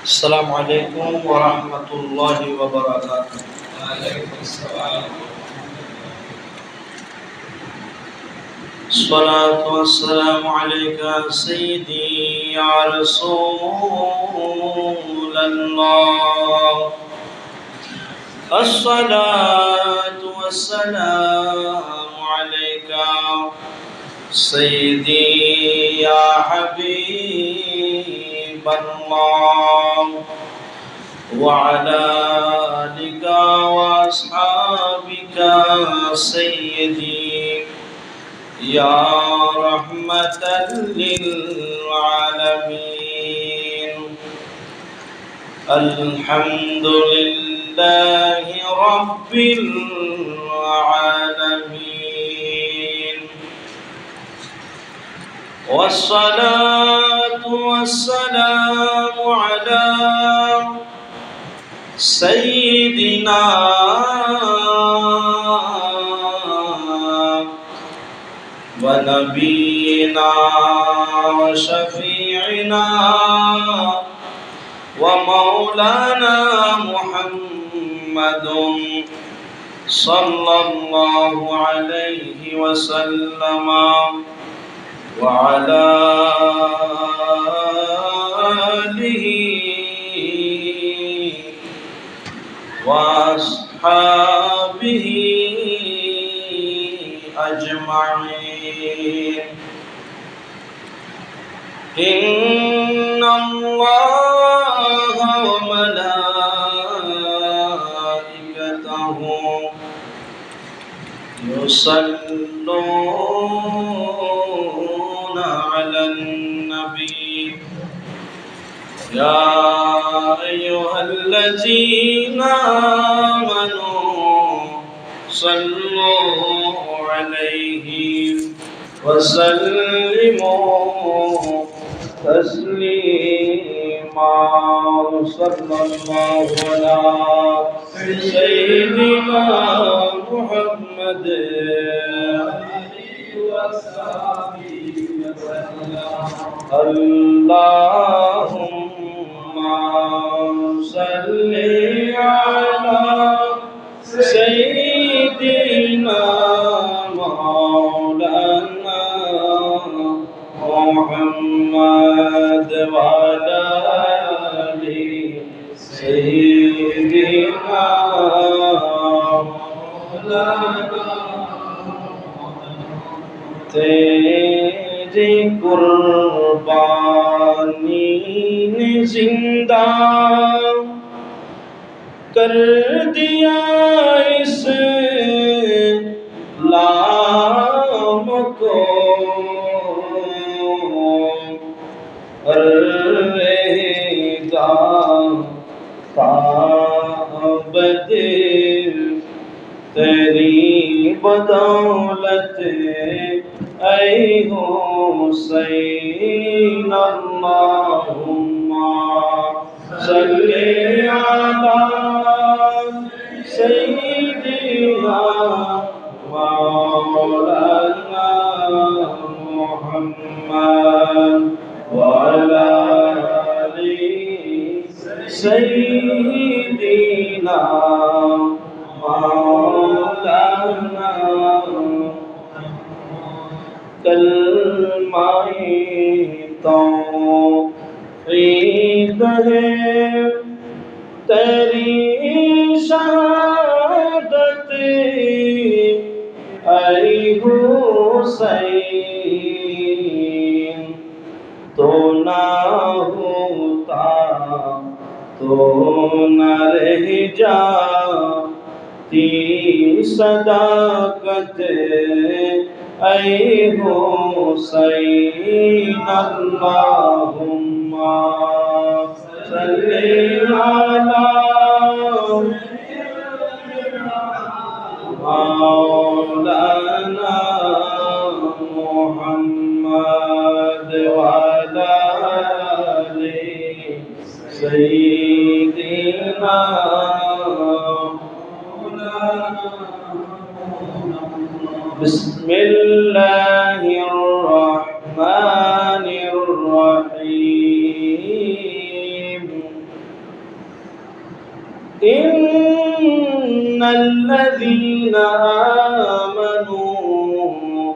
السلام عليكم ورحمة الله وبركاته. الصلاة والسلام عليك سيدي يا رسول الله. الصلاة والسلام عليك سيدي يا حبيب الله، وعلى آلك وأصحابك سيدي يا رحمة للعالمين. الحمد لله رب العالمين، والصلاة والسلام على سيدنا ونبينا وشفيعنا ومولانا محمد صلى الله عليه وسلم وعلى آله وأصحابه أجمعين. إن الله وملائكته يصلون على النبي يا أيها الذين آمنوا صلوا عليه وسلموا تسليما. صلى الله على سيدنا محمد اللهم صل على سيدنا مولانا محمد وعلى آل سيدنا مولانا. तेरी कुर्बानी ने जिंदा कर दिया इस्लाम को, रहेगा ताबद तेरी बदौलत ऐ हुसैन। अल्लाहुम्मा सल्ली अला सय्यिदिना मौलाना मुहम्मद व अला आलि सय्यिदिना मौलाना। कलमाए तौहीद है तेरी शहादत ऐ हुसैन। तो ना होता तो न रह जाती सदाकत ऐ हुसैन। अल्लाहुम्मा सल्ली अला मौलाना मुहम्मद व अला आलि सय्यिदिना बिस्मिल्लाहिर्रहमानिर्रहीम। الذين آمنوا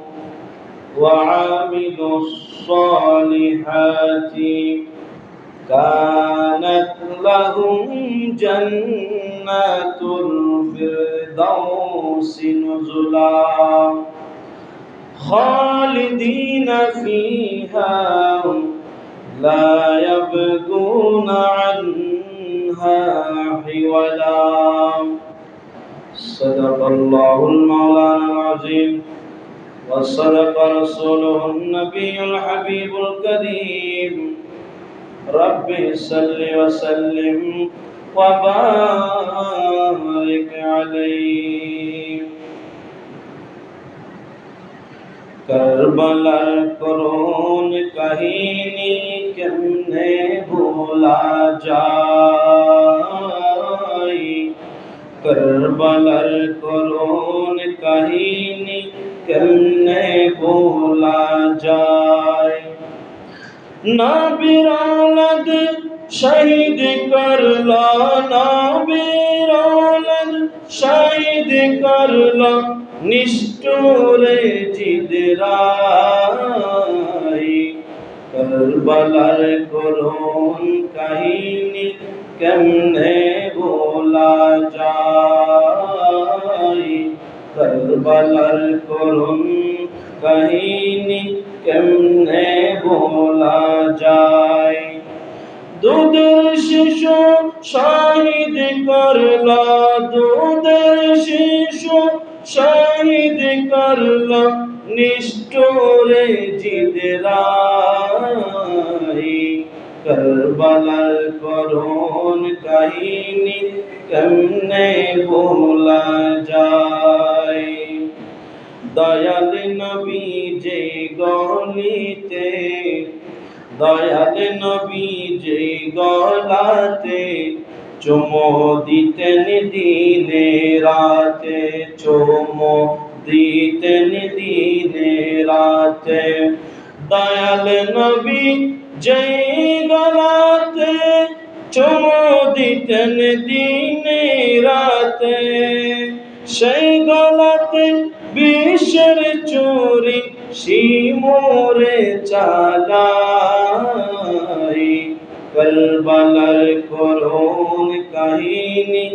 وعملوا الصالحات كانت لهم جنات الفردوس نزلا خالدين فيها لا يبغون عنها حولا صدق الله المولانا العظيم وصدق رسوله النبي الحبيب الكريم رب صل وسلم وبارك عليه करबलार करुण कहानी केमने भूला जाए करबलार करुण कहानी केमने भूला जाए नबीर औलाद शहीद करला नबीर औलाद शहीद करला निष्ठुरे जिदराई करबलार करुण कहानी केमने भूला जाए करबलार करुण कहानी केमने भूला जाए दूधेर शिशु शहीद करला दूधेर शिशु शहीद करला निष्ठुरे जिदराई करबलार करुण कहानी केमने भूला जाए दयाल नबी जे गलिते दयाल नबी जे गलाते चुमो दितेन दिने राते चुमो दितेन दिने राते दयाल नबी जे गलाते चुमो दितेन दिने राते সেই গলাতে বিষের চুরি শিমরে চালাই করবলার করুণ কাহিনী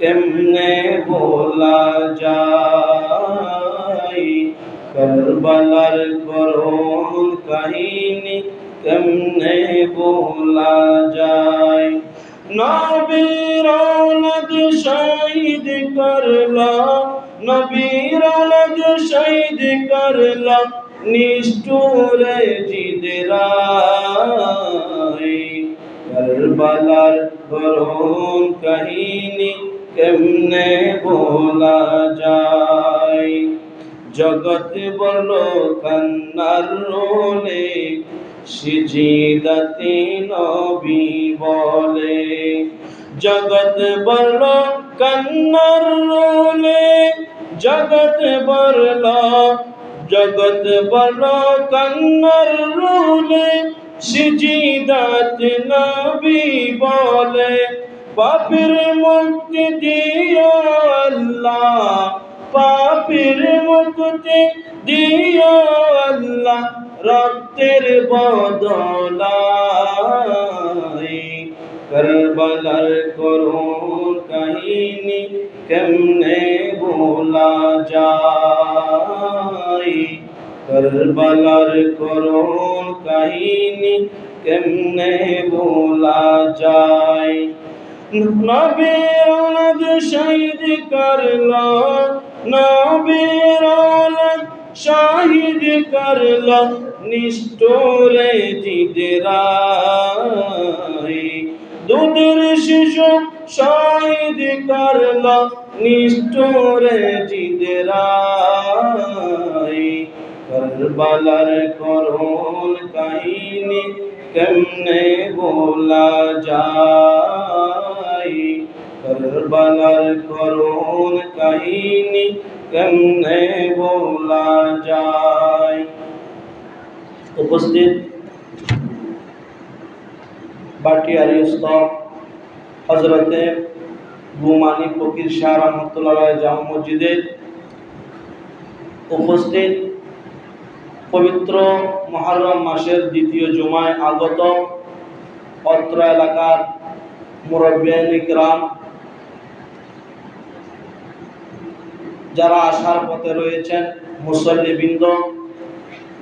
কেমনে ভোলা যায় করবলার করুণ কাহিনী কেমনে ভোলা যায় নবীর औलाद शहीद करला नबीर औलाद शहीद करला निष्ठुरे जिदराई करबलार करुण कहानी केमने भोला যায় जगत বলো কান্নার রোলে সিজদাতে নবী বলে जगत बरला कन्नर रोले जगत बरला कन्नर रोले सिजदात नबी बोले पापीर मुक्ति दिया अल्लाह पापीर मुक्ति दिया अल्लाह रक्तेर बदलाए करबलार करुण कहानी केमने भूला যায় करबलार करुण कहानी केमने भूला যায় नबीर औलाद शहीद करला नबीर औलाद शहीद करला निष्ठुरे जिदराई दूधेर शिशु शहीद करला निष्ठुरे जिदराई करबलार करुण कहानी केमने भोला যায় करबलार करुण कहानी केमने भोला যায় उपस्थित बाटियारी उस्ताद हजरत গুমানি ফকির শাহ রহমতুল্লাহ জামা মসজিদে উপস্থিত পবিত্র মুহররম মাসের দ্বিতীয় জুমায় আগত অত্র এলাকার মুরব্বিয়ান ইকরাম, যারা আসার পথে রয়েছেন, মুসল্লিবৃন্দ,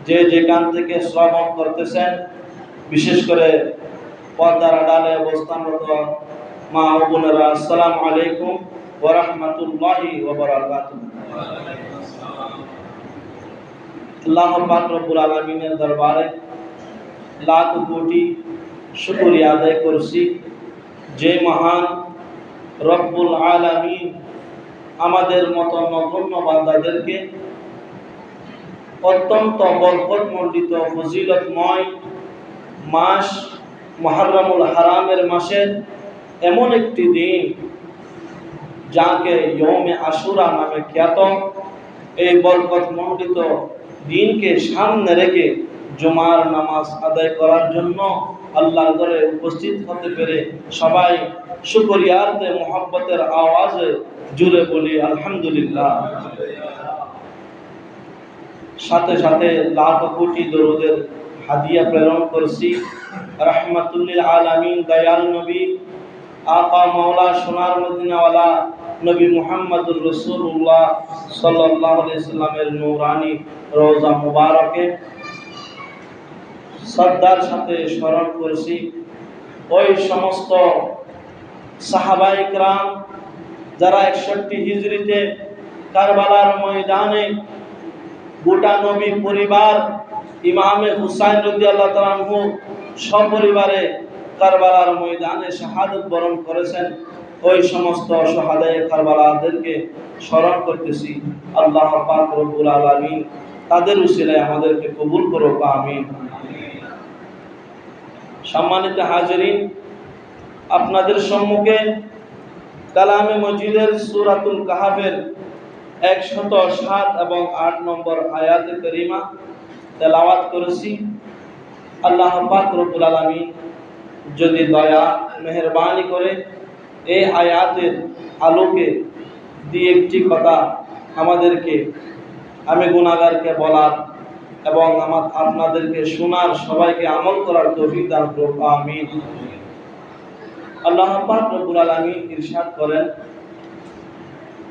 যে যেখান থেকে শ্রবণ করতেছেন, বিশেষ করে পর্দার আড়ালে অবস্থানরত মা ও বোনেরা, আসসালামু আলাইকুম ওয়া রাহমাতুল্লাহি ওয়া বারাকাতুহু। আল্লাহ পাক রব্বুল আলামিনের দরবারে লাখ কোটি শুকরিয়া আদায় করছি, যে মহান রব্বুল আলামিন আমাদের মতো নগণ্য বান্দাদেরকে অত্যন্ত বরকতমণ্ডিত ফজিলতময় মাস মুহররমুল হারামের মাসের এমন একটি দিন, যাকে ইয়ৌমে আশুরা নামে খ্যাত, এই বরকতমণ্ডিত দিনকে সামনে রেখে জুমার নামাজ আদায় করার জন্য আল্লাহর ঘরে উপস্থিত হতে পেরে সবাই শুকরিয়াতে মুহাব্বতের আওয়াজে জুড়ে বলি আলহামদুলিল্লাহ। সাথে সাথে লাখ কোটি দরুদের হাদিয়া প্রেরণ করছি রাহমাতুল্লিল আলামিন দয়াল নবী আকা মাওলা সোনার মদিনাওয়ালা নবী মুহাম্মদুর রাসূলুল্লাহ সাল্লাল্লাহু আলাইহি সাল্লামের নূরানি রওজা মুবারকে শ্রদ্ধার সাথে স্মরণ করছি ওই সমস্ত সাহাবায়ে কেরাম যারা 61 হিজরিতে কারবালার ময়দানে গোটা নবী পরিবার ইমামে হুসাইন রাদিয়াল্লাহু তাআলা আনহু সপরিবারে কারবালার ময়দানে শাহাদাত বরণ করেছেন, ওই সমস্ত শাহাদায়ে কারবালাদেরকে স্মরণ করতেছি। আল্লাহ পাক রব্বুল আলামিন তাদের উসিলায় আমাদেরকে কবুল করুক, আমিন। সম্মানিত হাজিরিন, আপনাদের সম্মুখে কালামে মজিদের সূরাতুল কাহাফের 107 এবং 8 নম্বর আয়াতে কারিমা তেলাওয়াত করেছি। আল্লাহ পাক রব্বুল আলামিন যদি দয়া মেহেরবানি করে এই আয়াতের আলোকে দিয়ে একটি কথা আমাদেরকে, আমি গুনাহগারকে বলার এবং আপনাদেরকে শোনার, সবাইকে আমল করার তৌফিক দান করুক, আমিন। আল্লাহ পাক রব্বুল আলামিন ইরশাদ করেন,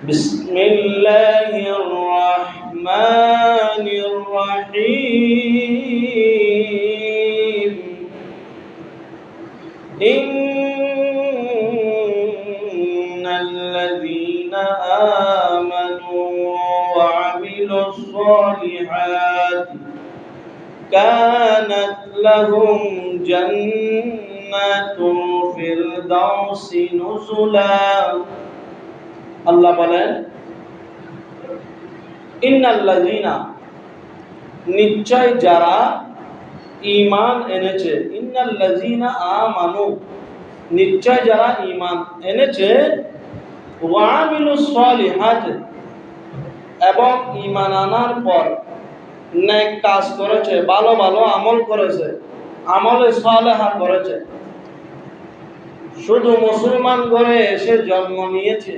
বিসমিল্লাহির রহমানির রহিম, ইন্নাল্লাযীনা আমানু ওয়া আমিলুস সলিহাতি কানাত লাহুম জান্নাতুল ফিরদাউসি নুজুলা। আল্লাহ বলেন, ইন্নাল্লাযীনা, নিশ্চয় যারা ঈমান এনেছে, ইন্নাল্লাযীনা আমানু, নিশ্চয় যারা ঈমান এনেছে, ওয়া আমিলুস সলিহাত, এবং ঈমান আনার পর নেক কাজ করেছে, ভালো ভালো আমল করেছে, আমলে সালেহা করেছে। শুধু মুসলমান ঘরে এসে জন্ম নিয়েছে,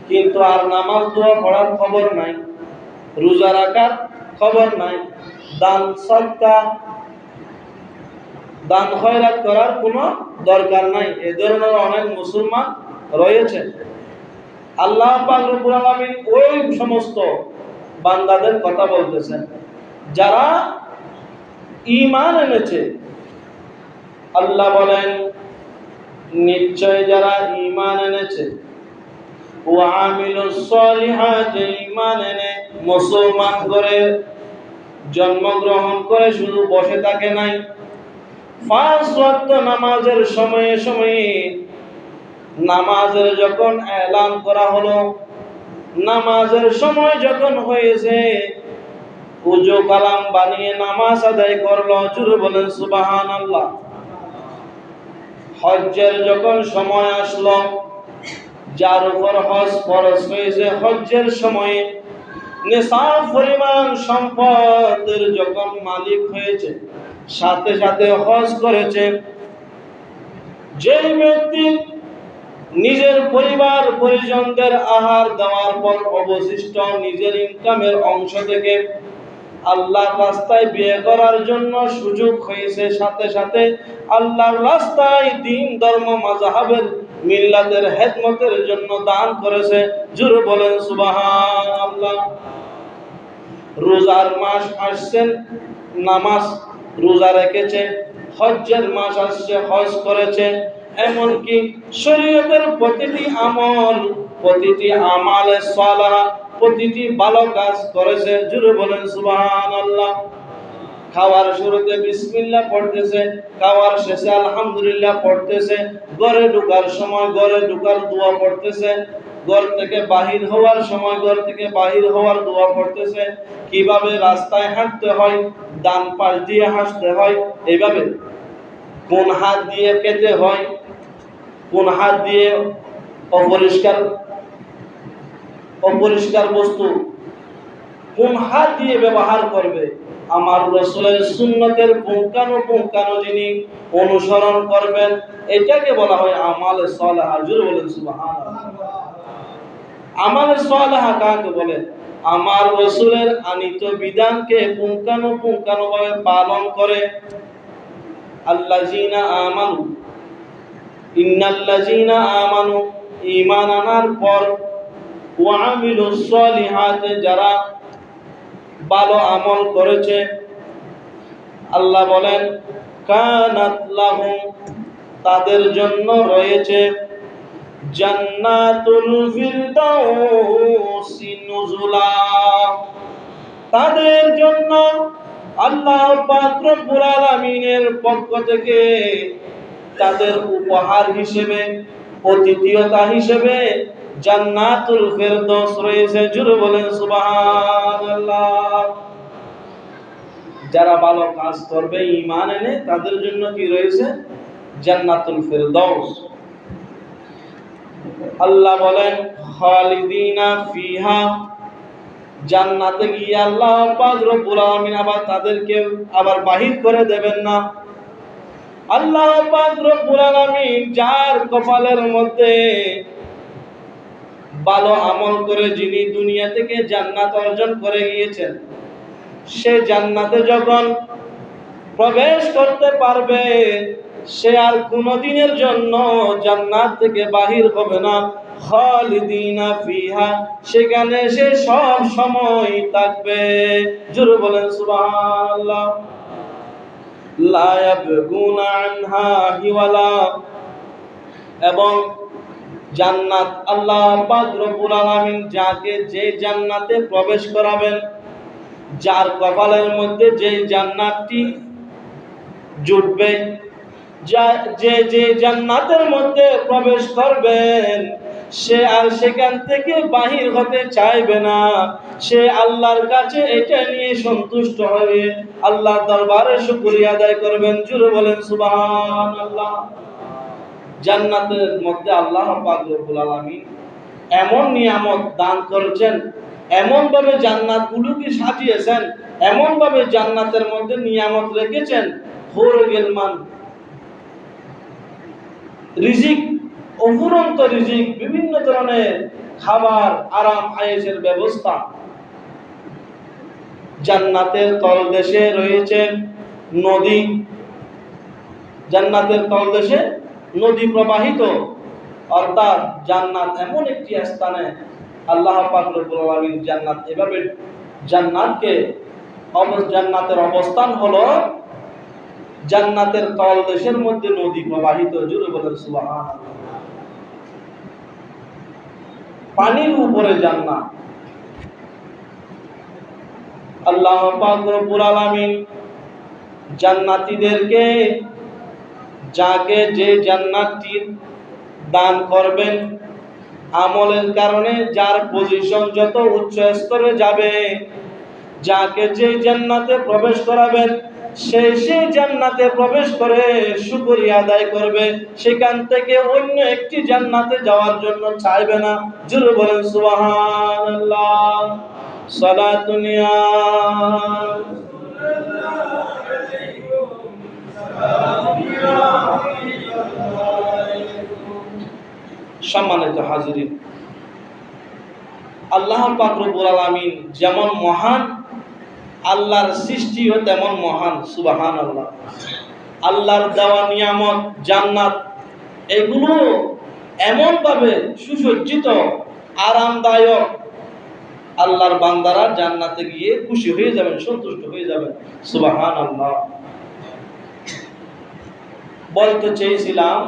কিন্তু আর নামাজ দোয়া পড়ার খবর নাই, রোজা রাখার খবর নাই, দান সদকা দান খয়রাত করার কোনো দরকার নাই, এই ধরনের অনেক মুসলমান রয়েছে। আল্লাহ পাক রব্বুল আলামিন ওই সমস্ত বান্দাদের কথা বলতেছেন যারা ঈমান এনেছে। আল্লাহ বলেন, নিশ্চয় যারা ঈমান এনেছে, ওয়া আমিলুস সলিহাত, ঈমান এনে মুসলমান করে জন্মগ্রহণ করে শুধু বসে থাকে নাই, 5 ওয়াক্ত নামাজের সময়ে সময়ে, নামাজের যখন এলান করা হলো, নামাজের সময় যখন হয়েছে, ওযু কালাম বানিয়ে নামাজ আদায় করলো, জোরে বলেন সুবহানাল্লাহ। হজ্জের যখন সময় আসলো, যার উপর হজ ফরজ হয়েছে, হজ্জের সময়ে নিসাব পরিমাণ সম্পদের যখন মালিক হয়েছে, সাথে সাথে হজ করেছে, যে ব্যক্তি নিজের পরিবার পরিজনদের আহার দেওয়ার পর অবশিষ্ট নিজের ইনকামের অংশ থেকে আল্লাহর রাস্তায় ব্যয় করার জন্য সুযোগ হয়েছে, সাথে সাথে আল্লাহর রাস্তায় দ্বীন ধর্ম মাযহাবের মিল্লাতের খেদমতের জন্য দান করেছে। জোরে বলেন সুবহানাল্লাহ। রোজার মাস আসছেন, নামাজ রোজা রেখেছে, হজ্জের মাস আসছে, হজ করেছে, এমনকি শরীয়তের প্রতিটি আমল, প্রতিটি আমালে সালাহ, প্রতিটি ভালো কাজ করেছে। জোরে বলেন সুবহানাল্লাহ। খাওয়ার শুরুতে বিসমিল্লাহ পড়তেছে, খাওয়ার শেষে আলহামদুলিল্লাহ পড়তেছে, ঘরে ঢোকার সময় ঘরে ঢোকার দোয়া পড়তেছে, ঘর থেকে বাহির হওয়ার সময় ঘর থেকে বাহির হওয়ার দোয়া পড়তেছে। কিভাবে রাস্তায় হাঁটতে হয়, ডান পাশ দিয়ে হাঁটতে হয়, এইভাবে কোন হাত দিয়ে খেতে হয়, কোন হাত দিয়ে অপরিষ্কার বস্তু কোন হাত দিয়ে ব্যবহার করবে, আমার রাসূলের সুন্নতের পুঙ্খানুপুঙ্খানু যিনি অনুসরণ করবেন, এটাকে বলা হয় আমালে সালেহা। জোরে বলেন সুবহানাল্লাহ। আমালে সালেহা কাকে বলে? আমার রাসূলের আনিত বিধানকে পুঙ্খানুপুঙ্খানুভাবে পালন করে। আল্লাযীনা আমানু, ইন্নাল্লাযীনা আমানু, ঈমান আনার পর ওয়া আমিলুস সলিহাত, যারা ভালো আমল করেছে, আল্লাহ বলেন কানাত লাহুম, তাদের জন্য রয়েছে জান্নাতুল ফিরদাউসি নুজুলা, তাদের জন্য আল্লাহ পাক রব্বুল আলামিনের পক্ষ থেকে তাদের উপহার হিসেবে, অতিথিয়তা হিসেবে জান্নাতুল ফিরদাউস রয়েছে। জোরে বলেন সুবহানাল্লাহ। যারা ভালো কাজ করবে ঈমান এনে, তাদের জন্য কি রয়েছে? জান্নাতুল ফিরদাউস। আল্লাহ বলেন খালিদিনা ফিহা, জান্নাতে গিয়ে আল্লাহ পাক রব্বুল আলামিন আবার তাদেরকে আবার বাহির করে দেবেন না। আল্লাহ পাক রব্বুল আলামিন যার কপালের মধ্যে ভালো আমল করে যিনি দুনিয়া থেকে জান্নাত অর্জন করে গিয়েছেন, সে জান্নাতে যখন প্রবেশ করতে পারবে, সে আর কোনদিনের জন্য জান্নাত থেকে বাহির হবে না। খালিদিনা ফিহা, সেখানে সে সব সময় থাকবে। জোরে বলেন সুবহানাল্লাহ। লা ইয়াবগুনা আনহা হিওয়ালা, এবং জান্নাত আল্লাহ পাক রব্বুল আলামিন যাকে যে জান্নাতে প্রবেশ করাবেন, যার কপালের মধ্যে যে জান্নাতটি জুটবে, যে জান্নাতের মধ্যে প্রবেশ করবেন, সে আর সেখান থেকে বাহির হতে চাইবে না। সে আল্লাহর কাছে এটা নিয়ে সন্তুষ্ট হবে, আল্লাহর দরবারে শুকরিয়া আদায় করবেন। জোরে বলেন সুবহানাল্লাহ। জান্নাতের মধ্যে আল্লাহ পাক রব্বুল আলামিন এমন নিয়ামত দান করেছেন, এমন ভাবে জান্নাতগুলোকে সাজিয়েছেন, এমন ভাবে জান্নাতের মধ্যে নিয়ামত রেখেছেন, হুর গিলমান, রিজিক, অফুরন্ত রিজিক, বিভিন্ন ধরনের খাবার, আরাম আয়েশের ব্যবস্থা। জান্নাতের তলদেশে রয়েছে নদী, জান্নাতের তলদেশে নদী প্রবাহিত, অর্থাৎ জান্নাত এমন একটি স্থানে আল্লাহ পাক রব্বুল আলামিন জান্নাত এভাবে জান্নাতের অবস্থান হলো জান্নাতের তলদেশের মধ্যে নদী প্রবাহিত। জোরে বলেন সুবহানাল্লাহ। পানির উপরে জান্নাত। আল্লাহ পাক রব্বুল আলামিন জান্নাতীদেরকে যাকে যে জান্নাতটি দান করবেন, আমলের কারণে যার পজিশন যত উচ্চ স্তরে যাবে, যাকে যে জান্নাতে প্রবেশ করাবেন, সেই জান্নাতে প্রবেশ করে শুকরিয়া আদায় করবে, সেখান থেকে অন্য একটি জান্নাতে যাওয়ার জন্য চাইবে না। জোরে বলেন সুবহানাল্লাহ। সালাতুন ইয়া সম্মানিত হাজিরিন, আল্লাহ পাক রব্বুল আলামিন যেমন মহান, আল্লাহর সৃষ্টিও তেমন মহান। সুবহানাল্লাহ। আল্লাহর দেওয়া নিয়ামত জান্নাত এগুলো এমনভাবে সুসজ্জিত, আরামদায়ক, আল্লাহর বান্দারা জান্নাতে গিয়ে খুশি হয়ে যাবেন, সন্তুষ্ট হয়ে যাবেন। সুবহানাল্লাহ। বলতে চেয়েছিলাম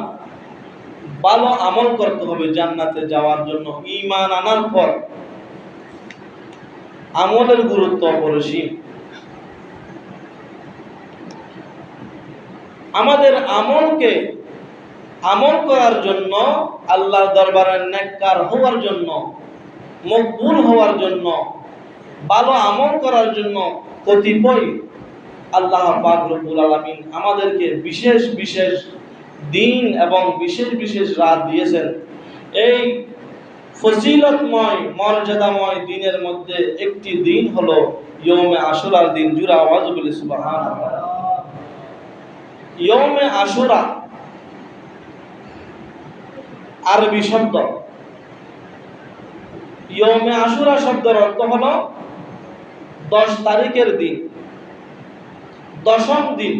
ভালো আমল করতে হবে জান্নাতে যাওয়ার জন্য। ঈমান আনার পর আমলের গুরুত্ব অপরিসীম। আমাদের আমলকে আমল করার জন্য, আল্লাহর দরবারে নেককার হওয়ার জন্য, মকবুল হওয়ার জন্য, ভালো আমল করার জন্য কতিপয় আল্লাহ পাক রব্বুল আলামিন আমাদেরকে বিশেষ বিশেষ দিন এবং বিশেষ বিশেষ রাত দিয়েছেন। এই ফজিলতময় মর্যাদাময় দিনের মধ্যে একটি দিন হলো ইয়ৌমে আশুরার দিন। জুরা আওয়াজ বলি সুবহানাল্লাহ। ইয়ৌমে আশুরা আরবি শব্দ। ইয়ৌমে আশুরা শব্দের অর্থ হলো 10 তারিখের দিন, দশম দিন।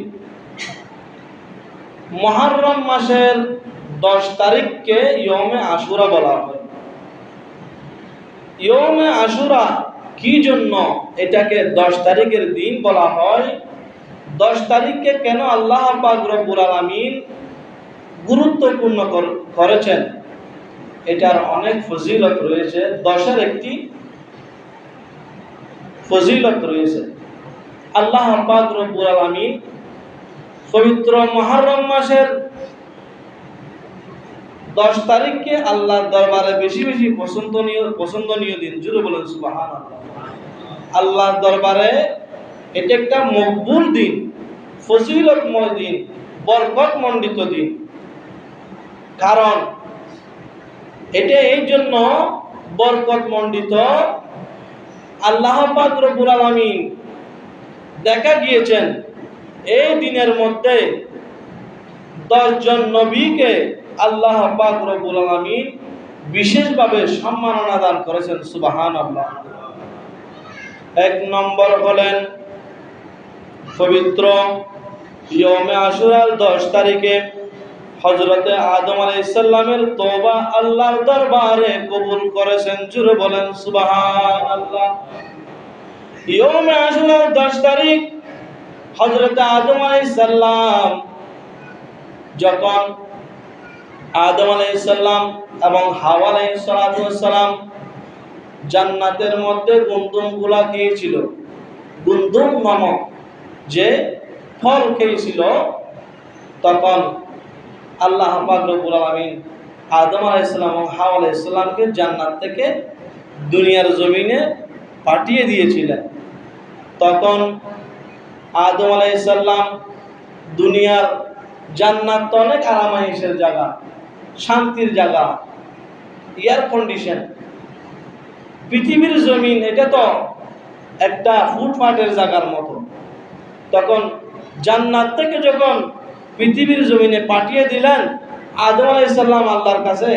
মুহররম মাসের 10 তারিখকে ইয়ৌমে আশুরা বলা হয়। ইয়ৌমে আশুরা কি জন্য এটাকে 10 তারিখের দিন বলা হয়? 10 তারিখকে কেন আল্লাহ পাক রব্বুল আলামিন গুরুত্বপূর্ণ করেছেন? এটার অনেক ফজিলত রয়েছে। 10-এর একটি ফজিলত রয়েছে। আল্লাহ পাক রব্বুল আলামিন পবিত্র মুহররম মাসের 10 তারিখকে আল্লাহর দরবারে বেশি বেশি পছন্দনীয় দিন। জুড়ে বলেন সুবহানাল্লাহ। আল্লাহর দরবারে এটা একটা মকবুল দিন, ফজিলতময় দিন, বরকতমণ্ডিত দিন। কারণ এটা এই জন্য বরকতমণ্ডিত, আল্লাহ পাক রব্বুল আলামিন দেখা গিয়েছেন এই দিনের মধ্যে 10 জন নবীকে আল্লাহ পাক রব্বুল আলামিন বিশেষভাবে সম্মাননা দান করেছেন। সুবহানাল্লাহ। 1 নম্বর হলেন পবিত্র ইয়ৌমে আশুরার 10 তারিখে হযরতে আদম আলাইহিস সালামের তওবা আল্লাহর দরবারে কবুল করেছেন। জুড়ে বলেন সুবহানাল্লাহ। ইয়ৌমে আশুরার 10 তারিখ হযরতে আদম আলাইহিস সালাম যখন আদম আলাইহিস সালাম এবং হাওয়া আলাইহিস সালাম জান্নাতের মধ্যে গুন্দুমগুলা খেয়েছিল, গুন্দুম নামক যে ফল খেয়েছিল, তখন আল্লাহ পাক রব্বুল আলামিন আদম আলাইহিস সালাম এবং হাওয়া আলাইহিস সালামকে জান্নাত থেকে দুনিয়ার জমিনে পাঠিয়ে দিয়েছিলেন। তখন আদম আলাইহিস সালাম দুনিয়ার জান্নাত তো অনেক আরামায়েশের জায়গা, শান্তির জায়গা, এয়ার কন্ডিশন। পৃথিবীর জমিন এটা তো একটা ফুটপাতের জায়গার মতো। তখন জান্নাত থেকে যখন পৃথিবীর জমিনে পাঠিয়ে দিলেন, আদম আলাইহিস সালাম আল্লাহর কাছে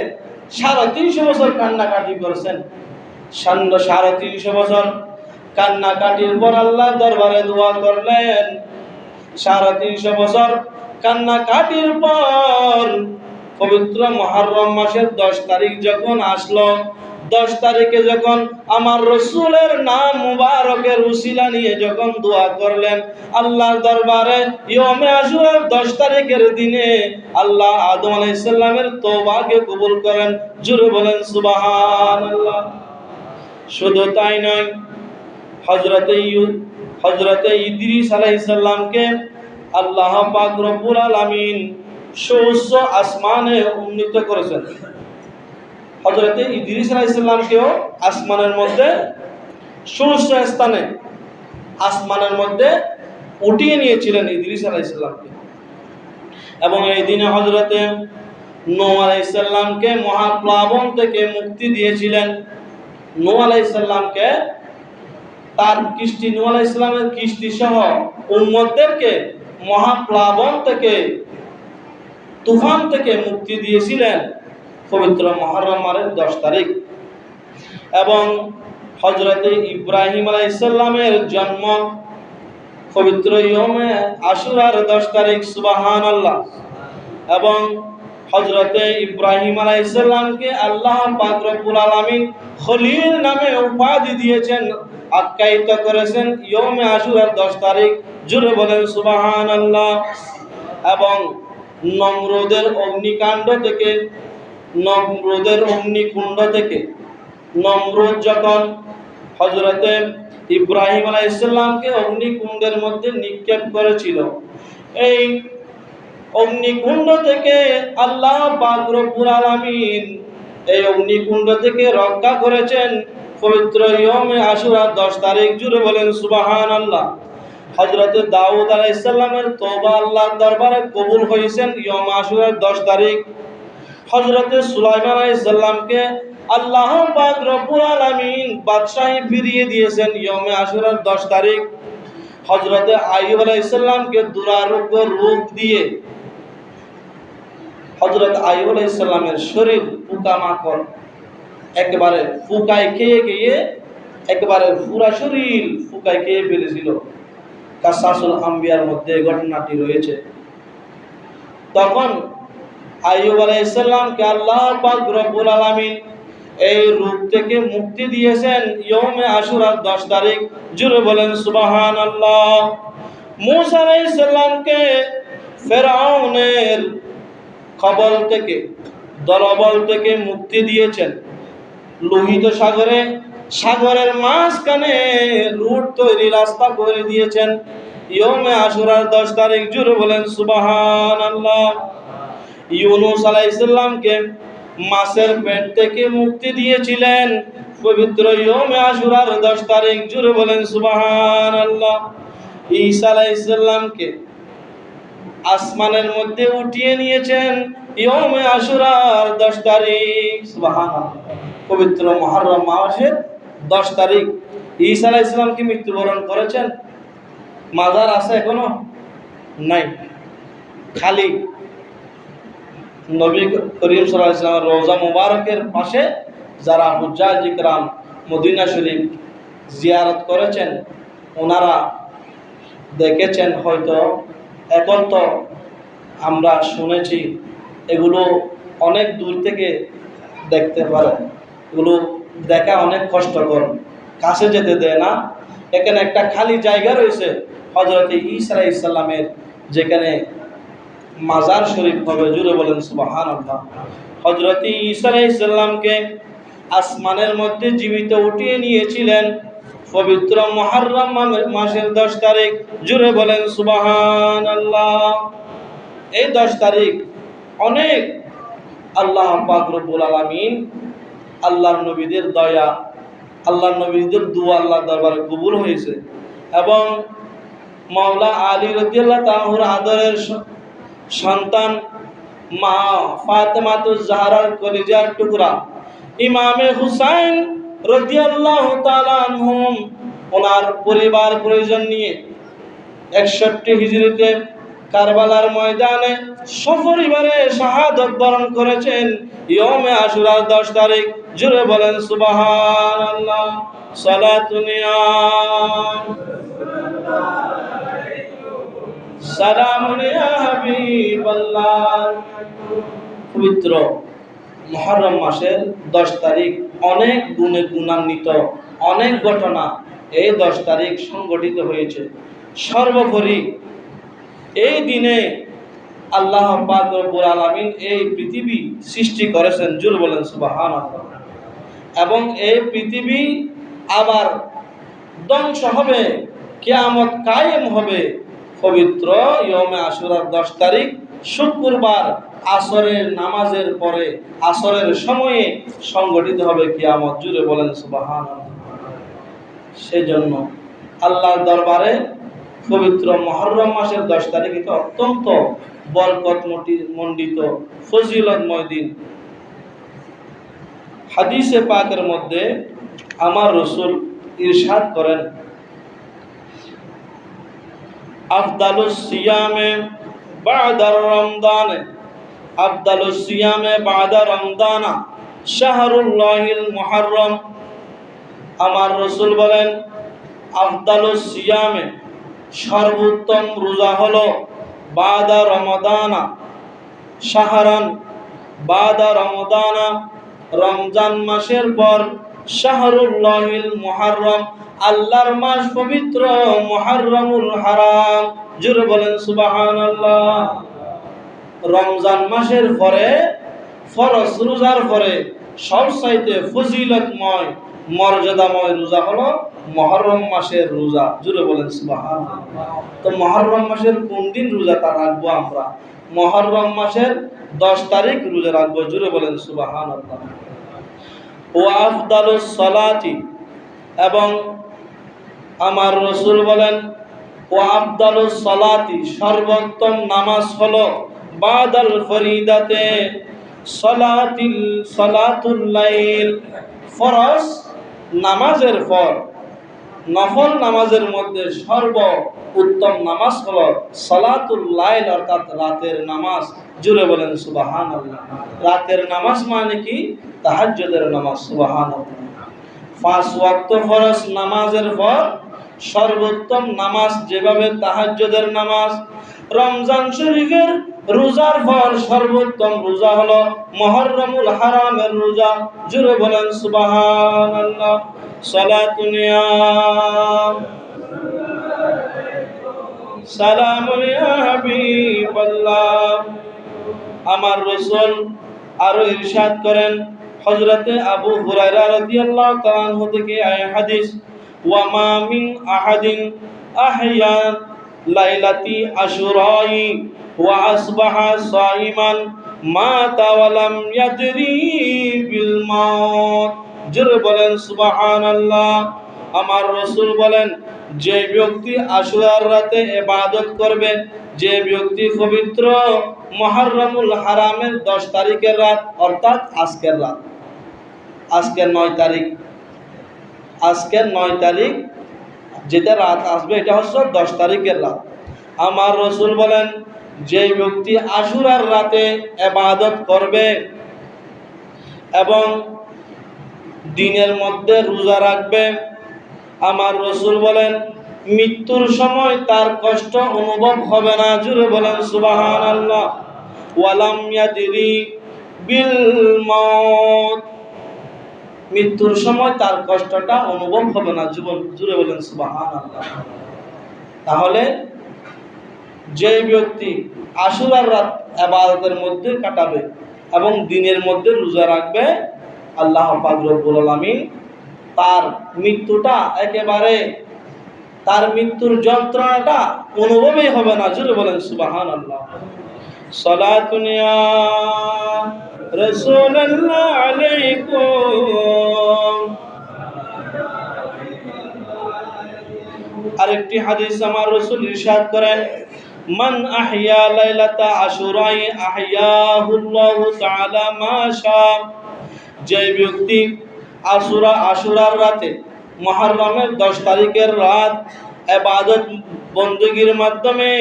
350 বছর কান্নাকাটি করেছেন। 350 বছর কান্নাকাটির পর আল্লাহ দরবারে দোয়া করলেন। 350 বছর কান্নাকাটির পর পবিত্র মুহররম মাসের 10 তারিখ যখন আসলো, 10 তারিখে যখন আমার রাসূলের নাম মুবারকের উসিলা নিয়ে যখন দোয়া করলেন আল্লাহর দরবারে, ইয়ৌমে আশুরার 10 তারিখের দিনে আল্লাহ আদম আলাইহিস সালামের তওবাকে কবুল করেন। জোরে বলেন সুবহানাল্লাহ। শুধু তাই নয়, হযরতে ইদ্রিস আলাইহিস সালামকে আল্লাহ পাক রব্বুল আলামিন সুউচ্চ আসমানে উন্নীত করেছেন। হযরতে ইদ্রিস আলাইহিস সালামকেও আসমানের মধ্যে সুউচ্চ স্থানে, আসমানের মধ্যে উঠিয়ে নিয়েছিলেন ইদ্রিস আলাইহিস সালামকে। এবং এই দিনে হযরতে নূহ আলাইহিস সালামকে মহাপ্লাবন থেকে মুক্তি দিয়েছিলেন। নূহ আলাইহিস সালামকে তার কিস্তি, নূহ আলাইহিস সালামের কিস্তি সহ উম্মতদেরকে মহাপ্লাবন থেকে, তুফান থেকে মুক্তি দিয়েছিলেন। পবিত্র মুহররম মাসের 10 তারিখ। এবং হযরত ইব্রাহিম আলাইহিস সালামের জন্ম পবিত্র ইয়মে আশুরার 10 তারিখ। সুবহানাল্লাহ। এবং হযরত ইব্রাহিম আলাইহিস সালামকে আল্লাহ পাক রব্বুল আলামিন খলিল নামে উপাধি দিয়েছেন, আখ্যায়িত করেছেন ইয়মে আশুরার 10 তারিখ। জোরে বলেন সুবহানাল্লাহ। এবং নমরুদের অগ্নিকুণ্ড থেকে নমরুদ যখন হযরত ইব্রাহিম আলাইহিস সালামকে অগ্নিকুণ্ডের মধ্যে নিক্ষেপ করেছিল, এই অগ্নিকুণ্ড থেকে আল্লাহ পাক রব্বুল আলামিন এই অগ্নিকুণ্ড থেকে রক্ষা করেছেন পবিত্র ইয়মে আশুরার 10 তারিখ। জুড়ে বলেন সুবহানাল্লাহ। হযরত দাউদ আলাইহিস সালামের তওবা আল্লাহর দরবারে কবুল হয়েছেন ইয়মে আশুরার 10 তারিখ। হযরত সুলাইমান আলাইহিস সালামকে আল্লাহ পাক রব্বুল আলামিন বাদশাহী ফিরিয়ে দিয়েছেন ইয়মে আশুরার 10 তারিখ। হযরত আইয়ুব আলাইহিস সালামকে দুরারোগ্য রোগ দিয়ে হযরত আইয়ুব আলাইহিস সালামের শরীর পোকামাকড় একেবারে ফুকায় খেয়ে গিয়ে একেবারে পুরা শরীর ফুকায় খেয়ে ফেলেছিল। কাসাসুল আম্বিয়ার মধ্যে ঘটনাটি রয়েছে। তখন আইয়ুব আলাইহিস সালামকে আল্লাহ পাক রব্বুল আলামিন এই রোগ থেকে মুক্তি দিয়েছেন ইয়মে আশুরার 10 তারিখ। জুড়ে বলেন সুবহানাল্লাহ। মূসা আলাইহিস সালামকে ফেরাউনের কবল থেকে দলবল থেকে মুক্তি দিয়েছেন, লোহিত সাগরের মাঝখানে রুট তৈরি রাস্তা করে দিয়েছেন ইয়মে আশুরার 10 তারিখ। জুড়ে বলেন সুবহানাল্লাহ। ইউনূস আলাইহিস সালামকে মাছের পেট থেকে মুক্তি দিয়েছিলেন পবিত্র ইয়মে আশুরার 10 তারিখ। জুড়ে বলেন সুবহানাল্লাহ। ঈসা আলাইহিস সালামকে আসমানের মধ্যে উঠিয়ে নিয়েছেন ইয়মে আশুরার 10 তারিখ। সুবহানাল্লাহ। পবিত্র মুহররম মাসের 10 তারিখ। ঈসা আলাইহিস সালাম কি মৃত্যুবরণ করেছেন? মাজার আছে এখনো? নাই, খালি নবী করিম সাল্লাল্লাহু আলাইহি ওয়াসাল্লামের রওজা মুবারকের পাশে যারা হুজ্জাজ ইকরাম মদিনা শরীফ জিয়ারত করেছেন ওনারা দেখেছেন হয়তো। এখন তো আমরা শুনেছি এগুলো অনেক দূর থেকে দেখতে পারে, এগুলো দেখা অনেক কষ্টকর, কাছে যেতে দেয় না। এখানে একটা খালি জায়গা রয়েছে হযরত ঈসা আলাইহিস সালামের, যেখানে মাজার শরীফ হবে। জুড়ে বলেন সুবহানাল্লাহ। হযরত ঈসা আলাইহিস সালামকে আসমানের মধ্যে জীবিত উঠিয়ে নিয়েছিলেন পবিত্র মুহররম মাসের 10 তারিখ। জুড়ে বলেন সুবহানাল্লাহ। এই 10 তারিখ অনেক আল্লাহ পাক রব্বুল আলামিন আল্লাহর নবীদের দয়া, আল্লাহর নবীদের দোয়া আল্লাহর দরবারে কবুল হয়েছে। এবং মাওলা আলী রাদিয়াল্লাহু তাআলার আদরের সন্তান মা ফাতেমাতুজ জাহরার কলিজার টুকরা ইমামে হুসাইন রাদিয়াল্লাহু তাআলা আনহুম ওনার পরিবার পরিজন নিয়ে 61 হিজরিতে কারবালার ময়দানে সপরিবারে শাহাদাত বরণ করেছেন ইয়মে আশুরার 10 তারিখ। জুড়ে বলেন সুবহানাল্লাহ। সালাতুন ইয়া সালামুন ইয়া হাবিবাল্লাহ। পবিত্র মুহররম মাসের 10 তারিখ অনেক গুণে গুণান্বিত, অনেক ঘটনা এই 10 তারিখ সংঘটিত হয়েছে। সর্বোপরি এই দিনে আল্লাহ পাক রব্বুল আলামিন এই পৃথিবী সৃষ্টি করেছেন। জুড়ে বলেন সুবহানাল্লাহ। এবং এই পৃথিবী আবার ধ্বংস হবে, কিয়ামত কায়েম হবে পবিত্র ইয়মে আশুরার 10 তারিখ শুক্রবার আসরের নামাজের পরে আসরের সময়ে সংগঠিত হবে কিয়ামত। জুড়ে বলেন সুবহানাল্লাহ। সেজন্য আল্লাহর দরবারে পবিত্র মুহররম মাসের 10 তারিখ এটা অত্যন্ত বরকতমণ্ডিত ফজিলতময় দিন। হাদিসে পাকের মধ্যে আমার রাসূল ইরশাদ করেন, আফদালুস সিয়ামে বাদার রমদান আফদালুস সিয়ামে বাদা রমদানা শাহরুল্লাহিল মুহাররম। আমার রাসূল বলেন আফদালুস সিয়ামে সর্বোত্তম রোজা হলো বাদা রমাদানা শাহরান, বাদা রমাদানা রমজান মাসের পর, শাহরুল্লাহিল মুহাররম আল্লাহর মাস পবিত্র মুহাররমুল হারাম। জোরে বলেন সুবহানাল্লাহ। রমজান মাসের পরে ফরজ রোজার পরে সবচাইতে ফজিলতময় মর্যাদাময় রোজা হলো মুহররম মাসের রোজা। জোরে বলেন সুবহানাল্লাহ। তো মুহররম মাসের কোন দিন রোজাটা রাখবো আমরা? মুহররম মাসের 10 তারিখ রোজা রাখবো। জোরে বলেন সুবহানাল্লাহ। ওয়া আফদালুস সালাতি, এবং আমার রাসূল বলেন ওয়া আফদালুস সালাতি সর্বোত্তম নামাজ হলো বাদাল ফরিদাতে সালাতুল লাইল, ফরজ নামাজের পর নফল নামাজের মধ্যে সর্ব উত্তম নামাজ হলো সালাতুল লাইল, অর্থাৎ রাতের নামাজ। জোরে বলেন সুবহানাল্লাহ। রাতের নামাজ মানে কি? তাহাজ্জুদের নামাজ। সুবহানাল্লাহ। 5 ওয়াক্ত ফরজ নামাজের পর সর্বোত্তম নামাজ যেভাবে তাহাজ্জুদের নামাজ, রমজান শরীফের রোজার পর সর্বোত্তম রোজা হলো মুহররমুল হারামের রোজা। জোরে বলেন সুবহানাল্লাহ। সালাতুন ইয়া সালামুন ইয়া হাবিবাল্লাহ। আমার রাসূল আরো ইরশাদ করেন, হযরতে আবু হুরায়রা রাদিয়াল্লাহু তাআলা আনহু থেকে এই হাদিস, ওয়া মা মিন আহাদিন আহইয়া লাইলাতি আশুরাই ওয়া আসবাহা সাইমান মাতা ওয়া লাম ইয়াদরি বিল মাউত। জোরে বলেন সুবহানাল্লাহ। আমার রাসূল বলেন, যে ব্যক্তি আশুরার রাতে ইবাদত করবে, যে ব্যক্তি পবিত্র মুহররমুল হারামের 10 তারিখের রাত, অর্থাৎ আজকের রাত, আজকের 9 তারিখ, আজকের 9 তারিখ যেটা রাত আসবে এটা হচ্ছে 10 তারিখের রাত। আমার রাসূল বলেন, যে ব্যক্তি আশুরার রাতে ইবাদত করবে এবং দিনের মধ্যে রোজা রাখবে, আমার রাসূল বলেন মৃত্যুর সময় তার কষ্ট অনুভব হবে না। জোরে বলেন সুবহানাল্লাহ। ওয়ালাম ইয়াদরি বিল মাউত, মৃত্যুর সময় তার কষ্টটা অনুভব হবে না। জোরে বলেন সুবহানাল্লাহ। তাহলে যে ব্যক্তি আশুরার রাত ইবাদতের মধ্যে কাটাবে এবং দিনের মধ্যে রোজা রাখবে, আল্লাহ পাক রব্বুল আলামিন তার মৃত্যুটা একেবারে, তার মৃত্যুর যন্ত্রণাটা অনুভবই হবে না। জোরে বলেন সুবহানাল্লাহ। সালাতুন ইয়া রাসূলুল্লাহ আলাইকুম। আরেকটি হাদিস আমার রাসূল ইরশাদ করেন, মান আহইয়া লাইলাতা আশুরাই আহইয়াহুল্লাহু তাআলা মা শা। যে ব্যক্তি আশুরার রাতে মুহররমের 10 তারিখের রাত ইবাদত বندگির মাধ্যমে,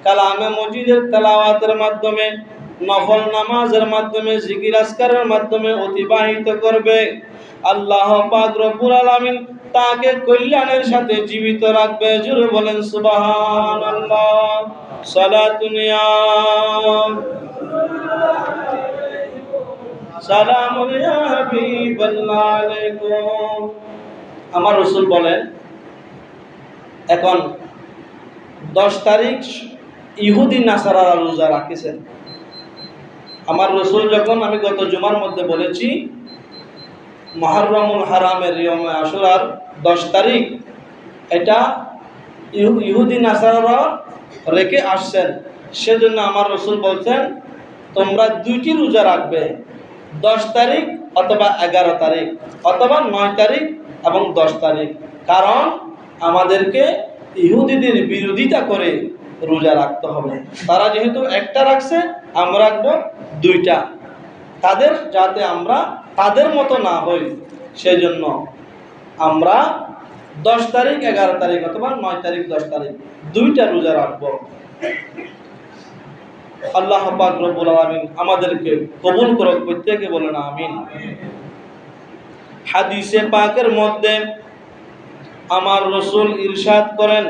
কালামে মজিদের তেলাওয়াতের মাধ্যমে, নফল নামাজের মাধ্যমে, জিকির আজকারের মাধ্যমে অতিবাহিত করবে, আল্লাহ পাক রব্বুল আলামিন তাকে কল্যাণের সাথে জীবিত রাখবে। জোরে বলেন সুবহানাল্লাহ। সালাতুন ইয়া সালামুন ইয়া হাবিবাল্লাহ আলাইকুম। আমার রাসূল বলেন, এখন 10 তারিখ ইহুদি নাসারারা রোজা রাখেছেন। আমার রাসূল যখন, আমি গত জুমার মধ্যে বলেছি, মুহররমুল হারামের ইয়মে আশুরার 10 তারিখ এটা ইহুদি নাসারারা রেখে আসছেন, সেজন্য আমার রাসূল বলছেন তোমরা 2টি রোজা রাখবে, 10 তারিখ অথবা 11 তারিখ অথবা 9 তারিখ এবং 10 তারিখ। কারণ আমাদেরকে ইহুদিদের বিরোধিতা করে রোজা রাখতে হবে। তারা যেহেতু একটা রাখছে, আমরা রাখবো 2টা, তাদের যাতে আমরা তাদের মতো না হই, সেজন্য আমরা 10 তারিখ 11 তারিখ অথবা 9 তারিখ 10 তারিখ 2টা রোজা রাখবো। আল্লাহ পাক রব্বুল আলামিন আমাদেরকে কবুল করুক, প্রত্যেকে বলেন আমিন। হাদিসে পাকের মধ্যে আমার রাসূল ইরশাদ করেন,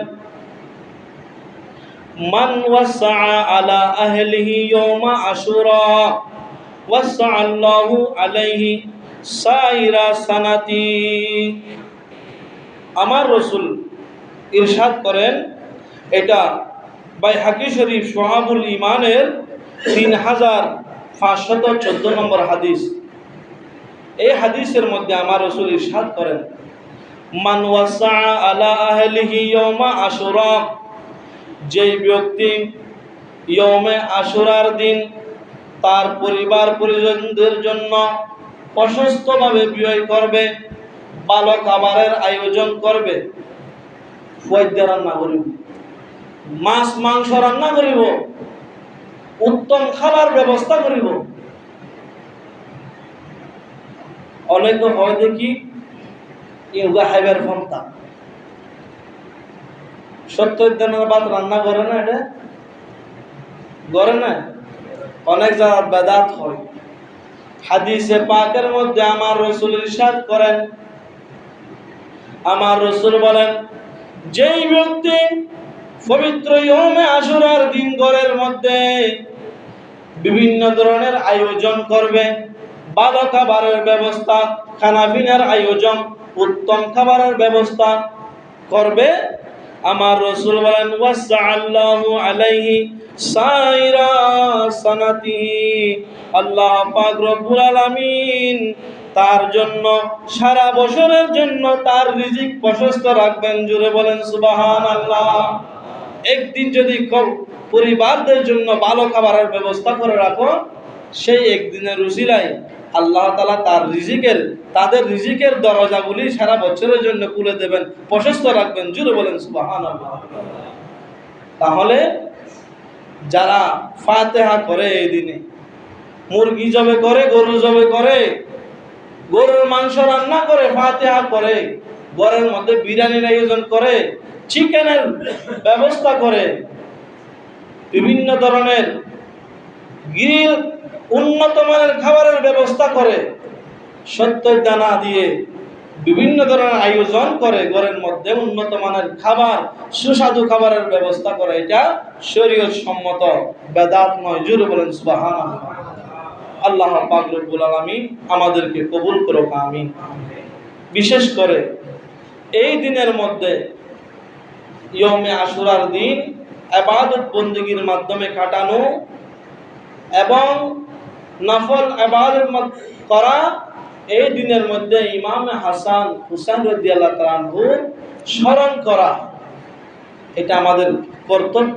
মান ওয়াসআ আলা আহলিহি ইয়াওমা আশুরা ওয়াসআ আল্লাহু আলাইহি সাইরা সানাতি। আমার রাসূল ইরশাদ করেন, এটা বাইহাকি শরীফ শুআবুল ঈমানের 3514 নম্বর হাদিস। এই হাদিসের মধ্যে আমার রাসূল ইরশাদ করেন, মান ওয়াসআ আলা আহলিহি ইয়াওমা আশুরা, যেই ব্যক্তি ইয়মে আশুরার দিন তার পরিবার পরিজনদের জন্য প্রশস্তভাবে ব্যয় করবে, ভালো খাবারের আয়োজন করবে, খাদ্য রান্না করিব, মাছ মাংস রান্না করিব, উত্তম খাবার ব্যবস্থা করিব। অনেকে হয় দেখি ইউগা হাইবার ফোনটা সত্তর দিনের বাদ রান্না করে না, এটা করে না, অনেক জায়গা বেদাত হয়। হাদিসে পাকের মধ্যে আমার রাসূল ইরশাদ করেন, আমার রাসূল বলেন, যেই ব্যক্তি পবিত্র ইয়মে আশুরার দিন ঘরের মধ্যে বিভিন্ন ধরনের আয়োজন করবে, ভালো খাবারের ব্যবস্থা, খানাপিনার আয়োজন, উত্তম খাবারের ব্যবস্থা করবে, আমার রাসূল বলেন, ওয়াসআ আল্লাহু আলাইহি সাইরা সানাতিহি, আল্লাহ পাক রব্বুল আলামিন তার জন্য সারা বছরের জন্য তার রিজিক প্রশস্ত রাখবেন। জোরে বলেন সুবহানাল্লাহ। একদিন যদি পরিবারদের জন্য ভালো খাবারের ব্যবস্থা করে রাখো, সেই একদিনের উসিলায় আল্লাহ তাআলা তাদের রিজিকের দরজাগুলি সারা বছরের জন্য খুলে দেবেন, প্রশস্ত রাখবেন। জোরে বলেন সুবহানাল্লাহ। তাহলে যারা ফাতিহা করে এই দিনে, মুরগি জবে করে, গরু জবে করে, গরুর মাংস রান্না করে, ফাতিহা করে, ঘরের মধ্যে বিরিয়ানির আয়োজন করে, চিকেনের ব্যবস্থা করে, বিভিন্ন ধরনের গ্রিল, উন্নত মানের খাবারের ব্যবস্থা করে, সত্তর দানা দিয়ে বিভিন্ন ধরনের আয়োজন করে, ঘরের মধ্যে উন্নত মানের খাবার, সুস্বাদু খাবারের ব্যবস্থা করে, এটা শরীয়ত সম্মত, বেদাত নয়। জোরে বলেন সুবহানাল্লাহ। আল্লাহ পাক রব্বুল আলামিন আমাদেরকে কবুল করুক, আমিন। বিশেষ করে এই দিনের মধ্যে ইয়মে আশুরার দিন ইবাদত বন্দেগীর মাধ্যমে কাটানো এবং নফল ইবাদত করা, এই দিনের মধ্যে ইমামে হাসান হুসাইন রাদিয়াল্লাহু তাআলা আনহু স্মরণ করা, এটা আমাদের কর্তব্য।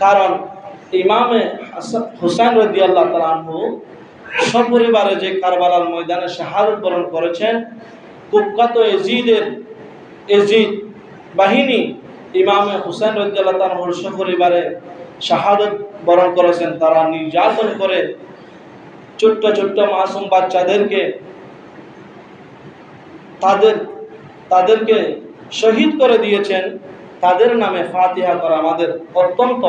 কারণ ইমামে হুসাইন রাদিয়াল্লাহু তাআলা আনহু সপরিবারে যে কারবালার ময়দানে শাহাদাত বরণ করেছেন, কুখ্যাত এজিদ বাহিনী ইমামে হুসাইন রাদিয়াল্লাহু তাআলা আনহুর সপরিবারে শাহাদাত বরণ করেছেন। তারা নির্যাতন করে ছোট্ট ছোট্ট মাসুম বাচ্চাদেরকে তাদেরকে শহীদ করে দিয়েছেন। তাদের নামে ফাতিহা করা আমাদের অত্যন্ত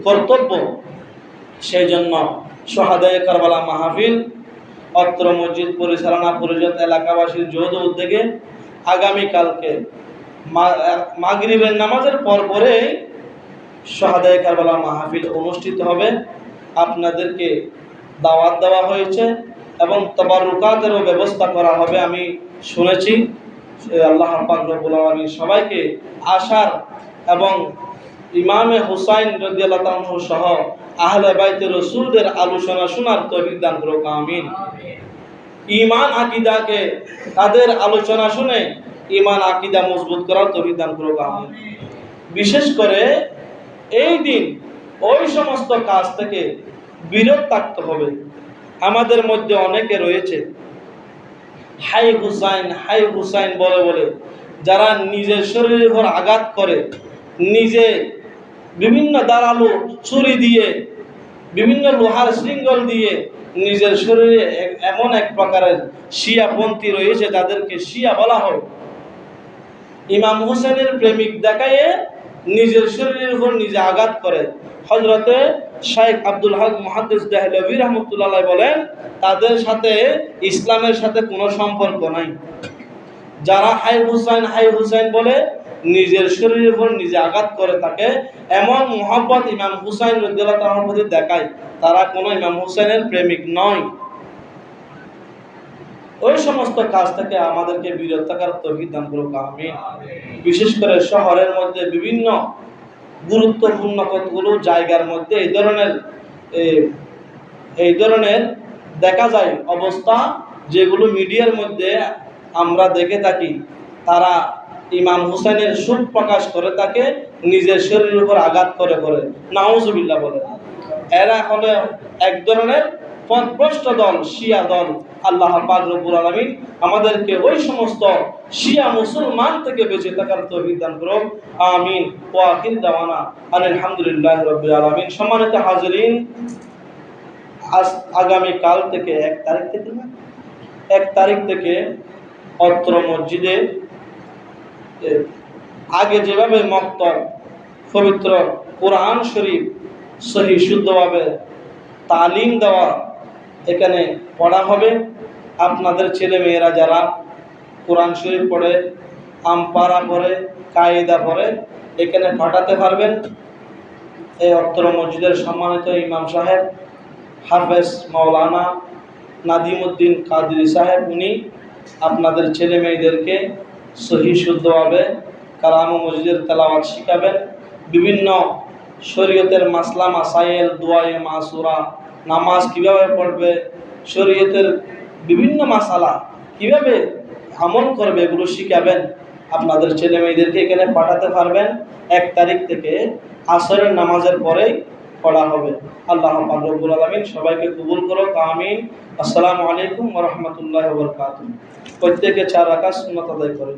কর্তব্য। সেই জন্য শহাদায়ে কারবালা মাহফিল অত্র মসজিদ পরিচালনা পরিষদ এলাকাবাসীর যৌথ উদ্যোগে আগামীকালকে মাগরিবের নামাজের পরে শহাদায়ে কারবালা মাহফিল অনুষ্ঠিত হবে। আপনাদেরকে দাওয়াত দেওয়া হয়েছে এবং তাবাররুকাতেরও ব্যবস্থা করা হবে, আমি শুনেছি। আল্লাহ পাক রব্বুল আলামিন সবাইকে আসার এবং ইমামে হুসাইন রাদিয়াল্লাহু তাআলা আনহু সহ আহলে বাইতে রাসূলদের আলোচনা শোনার তৌফিক দান করুক, আমিন। ঈমান আকীদাকে তাদের আলোচনা শুনে ঈমান আকীদা মজবুত করার তৌফিক দান করুক, আমিন। বিশেষ করে এই দিন ওই সমস্ত কাজ থেকে বিরত থাকতে হবে। আমাদের মধ্যে অনেকে রয়েছে হাই হুসাইন বলে বলে যারা নিজের শরীরের উপর আঘাত করে, নিজে বিভিন্ন ধারালো ছুরি দিয়ে, বিভিন্ন লোহার শৃঙ্খল দিয়ে নিজের শরীরে এমন এক প্রকারের শিয়াপন্থী রয়েছে, যাদেরকে শিয়া বলা হয়। ইমাম হুসেনের প্রেমিক দেখায়ে নিজের শরীরের উপর নিজে আঘাত করে, হযরতে শাইখ আব্দুল হক মুহাদ্দিস দেহলভী রাহমাতুল্লাহ আলাইহি বলেন, তাদের সাথে ইসলামের সাথে কোনো সম্পর্ক নাই। যারা হাই হুসাইন বলে নিজের শরীরের উপর নিজে আঘাত করে থাকে, এমন মুহাব্বত ইমাম হুসাইন রাদিয়াল্লাহু তাআলার প্রতি দেখায়, তারা কোনো ইমাম হুসাইনের প্রেমিক নয়। ওই সমস্ত কাজ থেকে আমাদেরকে বিরত থাকার তৌফিক দান করুক, আমিন। বিশেষ করে শহরের মধ্যে বিভিন্ন গুরুত্বপূর্ণ কতগুলো জায়গার মধ্যে এই ধরনের দেখা যায় অবস্থা, যেগুলো মিডিয়ার মধ্যে আমরা দেখে থাকি। তারা ইমাম হুসাইনের সুখ প্রকাশ করে থাকে, নিজের শরীরের উপর আঘাত করে করে, নাউজুবিল্লাহ বলে। এরা হলো এক ধরনের পথভ্রষ্ট দল, শিয়া দল। আল্লাহ পাক রব্বুল আলামিন আমাদেরকে ওই সমস্ত শিয়া মুসলমান থেকে বেঁচে থাকার তৌফিক দান করুন, আমিন। ওয়া আখির দাওয়ানা আলহামদুলিল্লাহি রাব্বিল আলামিন। সম্মানিত হাজিরিন, আগামী কাল থেকে 1 তারিখ থেকে অত্র মসজিদে আগে যেভাবে মক্তব, পবিত্র কোরআন শরীফ সহি শুদ্ধভাবে তালিম দেওয়া এখানে পড়া হবে। আপনাদের ছেলে মেয়েরা যারা কোরআন শরীফ পড়ে, আমপারা পড়ে, কায়দা পড়ে, এখানে পাঠাতে পারবেন। এই অত্র মসজিদের সম্মানিত ইমাম সাহেব হাফেজ মাওলানা নাদিমউদ্দিন কাদরি সাহেব, উনি আপনাদের ছেলে মেয়েদেরকে সহি শুদ্ধভাবে কালাম ও মসজিদের তেলাওয়াত শিখাবেন। বিভিন্ন শরীয়তের মাসলা মাসাইল, দুআয়ে মাসুরা, নামাজ কিভাবে পড়বে, শরীয়তের বিভিন্ন মাসালা কিভাবে আমল করবে, এগুলো শিখাবেন। আপনাদের ছেলে মেয়েদেরকে এখানে পাঠাতে পারবেন। 1 তারিখ থেকে আসরের নামাজের পরেই পড়া হবে। আল্লাহ পাক রব্বুল আলামিন সবাইকে কবুল করুক, আমিন। আসসালামু আলাইকুম ওয়া রাহমাতুল্লাহি ওয়া বারাকাতুহু। প্রত্যেকে 4 রাকাত সুন্নাত আদায় করেন।